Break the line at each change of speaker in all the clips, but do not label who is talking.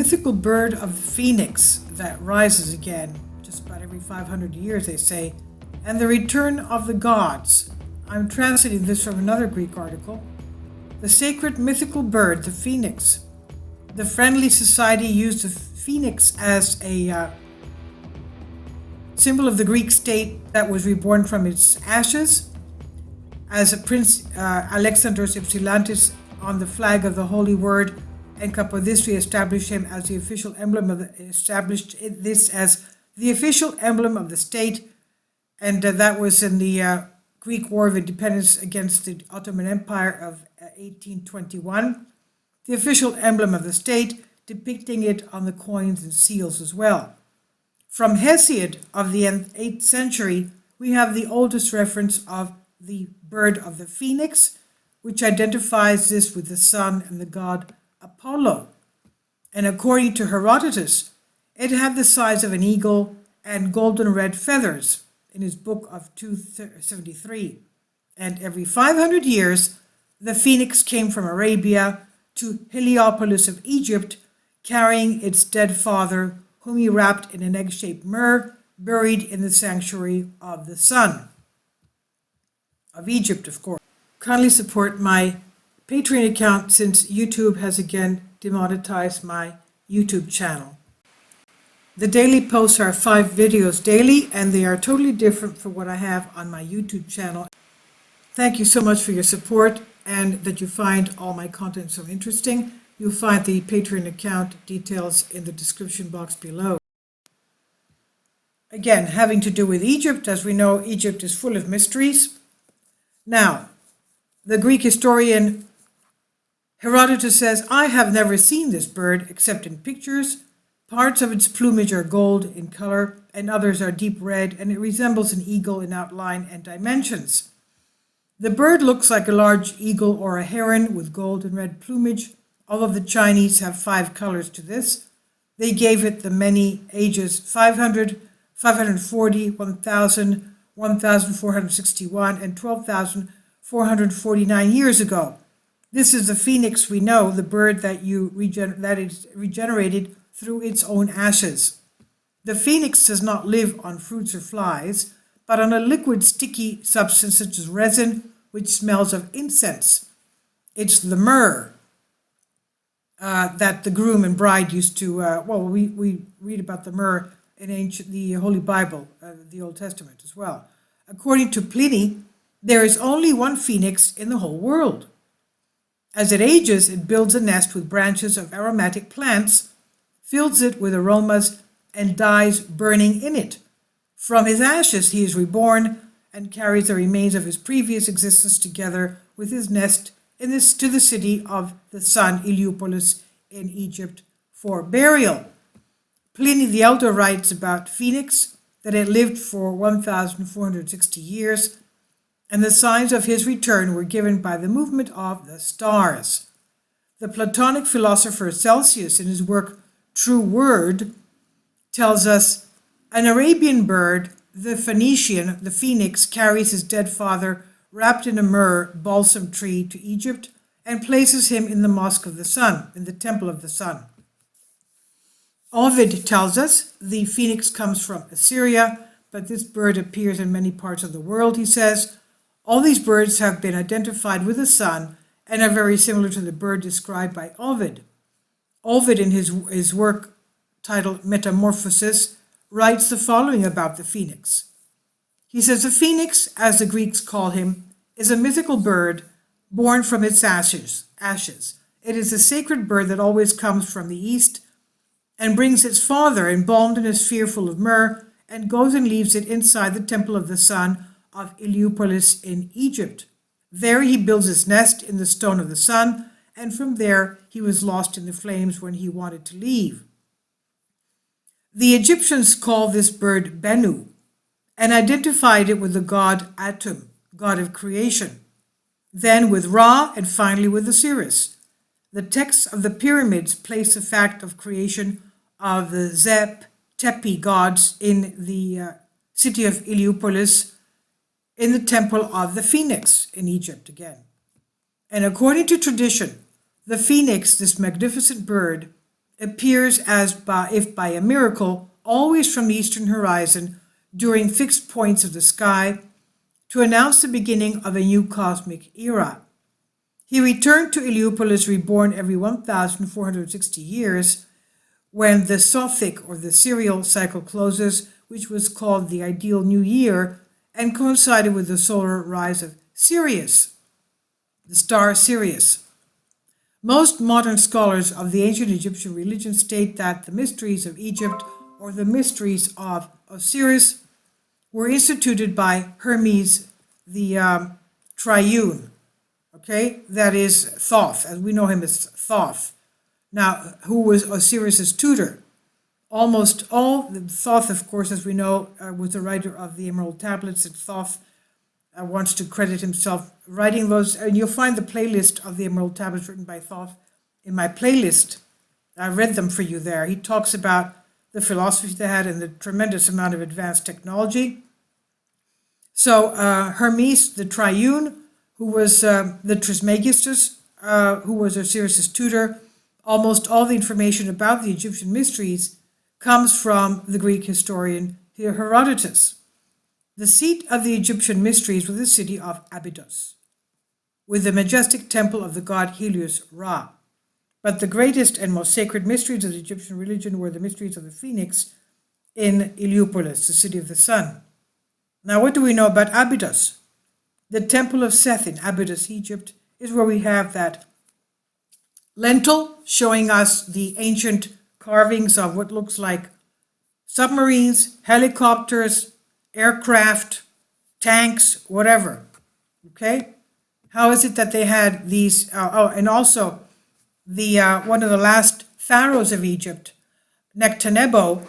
mythical bird of the phoenix that rises again just about every 500 years, they say, and the return of the gods. I'm translating this from another Greek article. The sacred mythical bird, the phoenix. The friendly society used the phoenix as a symbol of the Greek state that was reborn from its ashes. As Prince Alexandros Ypsilantis on the flag of the Holy Word and Capodistria established him as the official emblem of the official emblem of the state, and that was in the Greek War of Independence against the Ottoman Empire of 1821. The official emblem of the state, depicting it on the coins and seals as well. From Hesiod of the 8th century, we have the oldest reference of the bird of the phoenix, which identifies this with the sun and the god Apollo. And according to Herodotus, it had the size of an eagle and golden red feathers in his book of 273. And every 500 years, the phoenix came from Arabia to Heliopolis of Egypt, carrying its dead father, whom he wrapped in an egg-shaped myrrh, buried in the sanctuary of the sun of Egypt, of course. Kindly support my Patreon account since YouTube has again demonetized my YouTube channel. The daily posts are 5 videos daily, and they are totally different from what I have on my YouTube channel. Thank you so much for your support and that you find all my content so interesting. You'll find the Patreon account details in the description box below. Again, having to do with Egypt, as we know, Egypt is full of mysteries. Now, the Greek historian Herodotus says, I have never seen this bird except in pictures. Parts of its plumage are gold in color and others are deep red, and it resembles an eagle in outline and dimensions. The bird looks like a large eagle or a heron with gold and red plumage. All of the Chinese have 5 colors to this. They gave it the many ages 500, 540, 1000, 1461, and 12,449 years ago. This is the phoenix we know, the bird that is regenerated through its own ashes. The phoenix does not live on fruits or flies, but on a liquid sticky substance such as resin, which smells of incense. It's the myrrh that the groom and bride used to, we read about the myrrh in the Holy Bible, the Old Testament as well. According to Pliny, there is only one phoenix in the whole world. As it ages, it builds a nest with branches of aromatic plants, fills it with aromas, and dies burning in it. From his ashes he is reborn and carries the remains of his previous existence together with his nest to the city of the sun, Heliopolis, in Egypt, for burial. Pliny the Elder writes about Phoenix that it lived for 1,460 years, and the signs of his return were given by the movement of the stars. The Platonic philosopher Celsius, in his work True Word, tells us, an Arabian bird, the Phoenician, the phoenix, carries his dead father wrapped in a myrrh balsam tree to Egypt and places him in the Mosque of the Sun, in the Temple of the Sun. Ovid tells us the phoenix comes from Assyria, but this bird appears in many parts of the world, he says. All these birds have been identified with the sun and are very similar to the bird described by Ovid. Ovid, in his work titled Metamorphosis, writes the following about the phoenix. He says, the phoenix, as the Greeks call him, is a mythical bird born from its ashes. It is a sacred bird that always comes from the east and brings its father embalmed in a sphere full of myrrh and goes and leaves it inside the Temple of the Sun of Heliopolis in Egypt. There he builds his nest in the stone of the sun, and from there he was lost in the flames when he wanted to leave. The Egyptians called this bird Bennu and identified it with the god Atum, god of creation, then with Ra, and finally with Osiris. The texts of the pyramids place the fact of creation of the Zep, Tepi gods in the city of Heliopolis in the temple of the Phoenix in Egypt again. And according to tradition, the phoenix, this magnificent bird, appears if by a miracle, always from the eastern horizon during fixed points of the sky to announce the beginning of a new cosmic era. He returned to Heliopolis reborn every 1,460 years when the Sothic or the serial cycle closes, which was called the ideal new year and coincided with the solar rise of Sirius, the star Sirius. Most modern scholars of the ancient Egyptian religion state that the mysteries of Egypt or the mysteries of Osiris were instituted by Hermes the Triune, okay? That is Thoth, as we know him as Thoth. Now, who was Osiris's tutor? Almost all, Thoth, of course, as we know, was the writer of the Emerald Tablets, and Thoth wants to credit himself writing those. And you'll find the playlist of the Emerald Tablets written by Thoth in my playlist. I read them for you there. He talks about the philosophy they had and the tremendous amount of advanced technology. So Hermes, the Triune, who was the Trismegistus, who was Osiris's tutor, almost all the information about the Egyptian mysteries comes from the Greek historian Herodotus. The seat of the Egyptian mysteries was the city of Abydos, with the majestic temple of the god Helios Ra. But the greatest and most sacred mysteries of the Egyptian religion were the mysteries of the Phoenix in Heliopolis, the city of the sun. Now, what do we know about Abydos? The temple of Seth in Abydos, Egypt, is where we have that lentil showing us the ancient carvings of what looks like submarines, helicopters, aircraft, tanks, whatever. Okay? How is it that they had these? And also the one of the last pharaohs of Egypt, Nectanebo,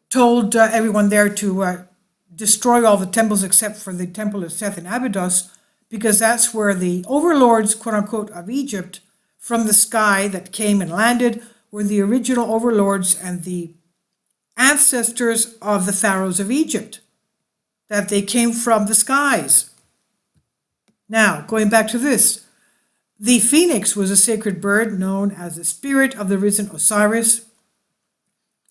told everyone there to destroy all the temples except for the temple of Seth in Abydos, because that's where the overlords, quote unquote, of Egypt from the sky that came and landed were the original overlords and the ancestors of the pharaohs of Egypt, that they came from the skies. Now, going back to this, the phoenix was a sacred bird known as the spirit of the risen Osiris,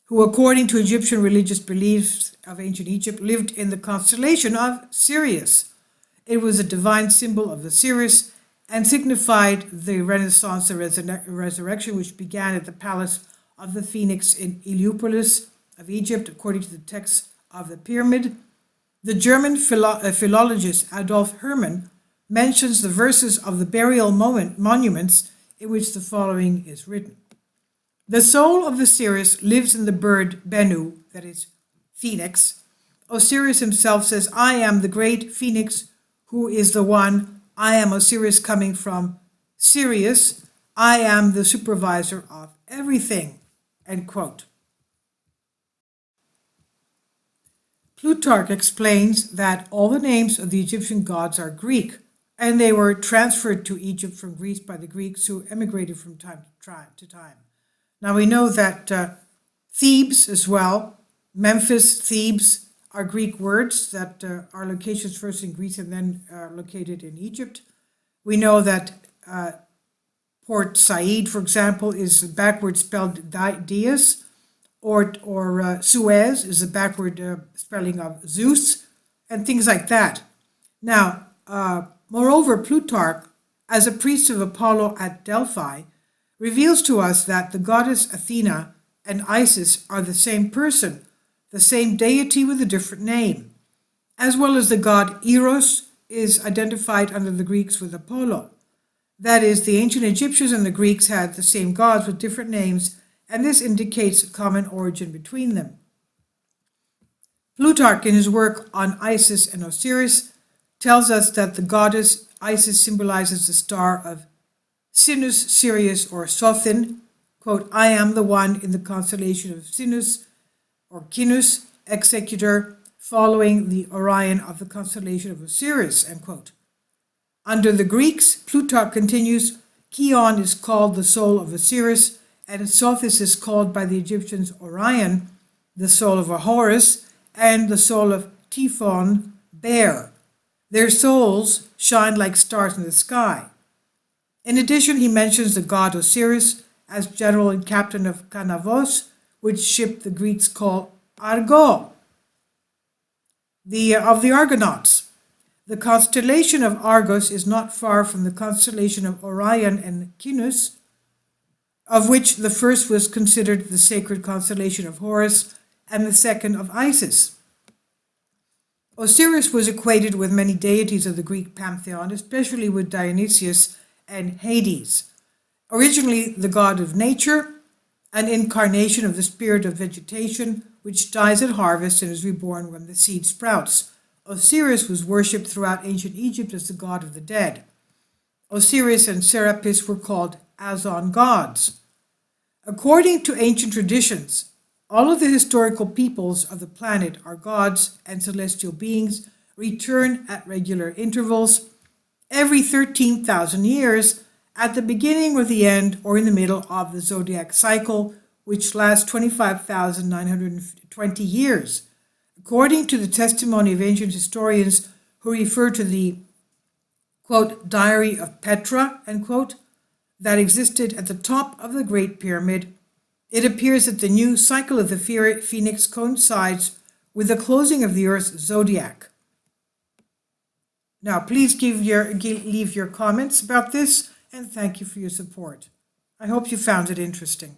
who, according to Egyptian religious beliefs of ancient Egypt, lived in the constellation of Sirius. It was a divine symbol of Osiris and signified the Renaissance, the resurrection, which began at the palace of the Phoenix in Heliopolis of Egypt, according to the text of the pyramid. The German philologist Adolf Hermann mentions the verses of the burial monuments in which the following is written. The soul of Osiris lives in the bird Bennu, that is, Phoenix. Osiris himself says, I am the great Phoenix who is the one. I am Osiris coming from Sirius. I am the supervisor of everything. End quote. Plutarch explains that all the names of the Egyptian gods are Greek, and they were transferred to Egypt from Greece by the Greeks who emigrated from time to time. Now we know that Thebes as well, Memphis, Thebes, are Greek words that are locations first in Greece and then located in Egypt. We know that Port Said, for example, is backwards spelled Dias, or Suez is the backward spelling of Zeus, and things like that. Now, moreover, Plutarch, as a priest of Apollo at Delphi, reveals to us that the goddess Athena and Isis are the same person, the same deity with a different name, as well as the god Eros is identified under the Greeks with Apollo. That is, the ancient Egyptians and the Greeks had the same gods with different names, and this indicates a common origin between them. Plutarch, in his work on Isis and Osiris, tells us that the goddess Isis symbolizes the star of Sinus, Sirius, or Sothin. Quote, I am the one in the constellation of Sinus, or Kinus, executor, following the Orion of the constellation of Osiris, end quote. Under the Greeks, Plutarch continues, Kion is called the soul of Osiris, and Sothis is called by the Egyptians Orion, the soul of Horus, and the soul of Typhon, Bear. Their souls shine like stars in the sky. In addition, he mentions the god Osiris as general and captain of Kanavos, which ship the Greeks call Argo, of the Argonauts. The constellation of Argos is not far from the constellation of Orion and Cygnus, of which the first was considered the sacred constellation of Horus and the second of Isis. Osiris was equated with many deities of the Greek pantheon, especially with Dionysius and Hades. Originally the god of nature, an incarnation of the spirit of vegetation, which dies at harvest and is reborn when the seed sprouts. Osiris was worshipped throughout ancient Egypt as the god of the dead. Osiris and Serapis were called Azon gods. According to ancient traditions, all of the historical peoples of the planet are gods and celestial beings, return at regular intervals every 13,000 years, at the beginning or the end or in the middle of the zodiac cycle, which lasts 25,920 years. According to the testimony of ancient historians who refer to the, quote, diary of Petra, end quote, that existed at the top of the Great Pyramid, it appears that the new cycle of the phoenix coincides with the closing of the Earth's zodiac. Now, please leave your comments about this, and thank you for your support. I hope you found it interesting.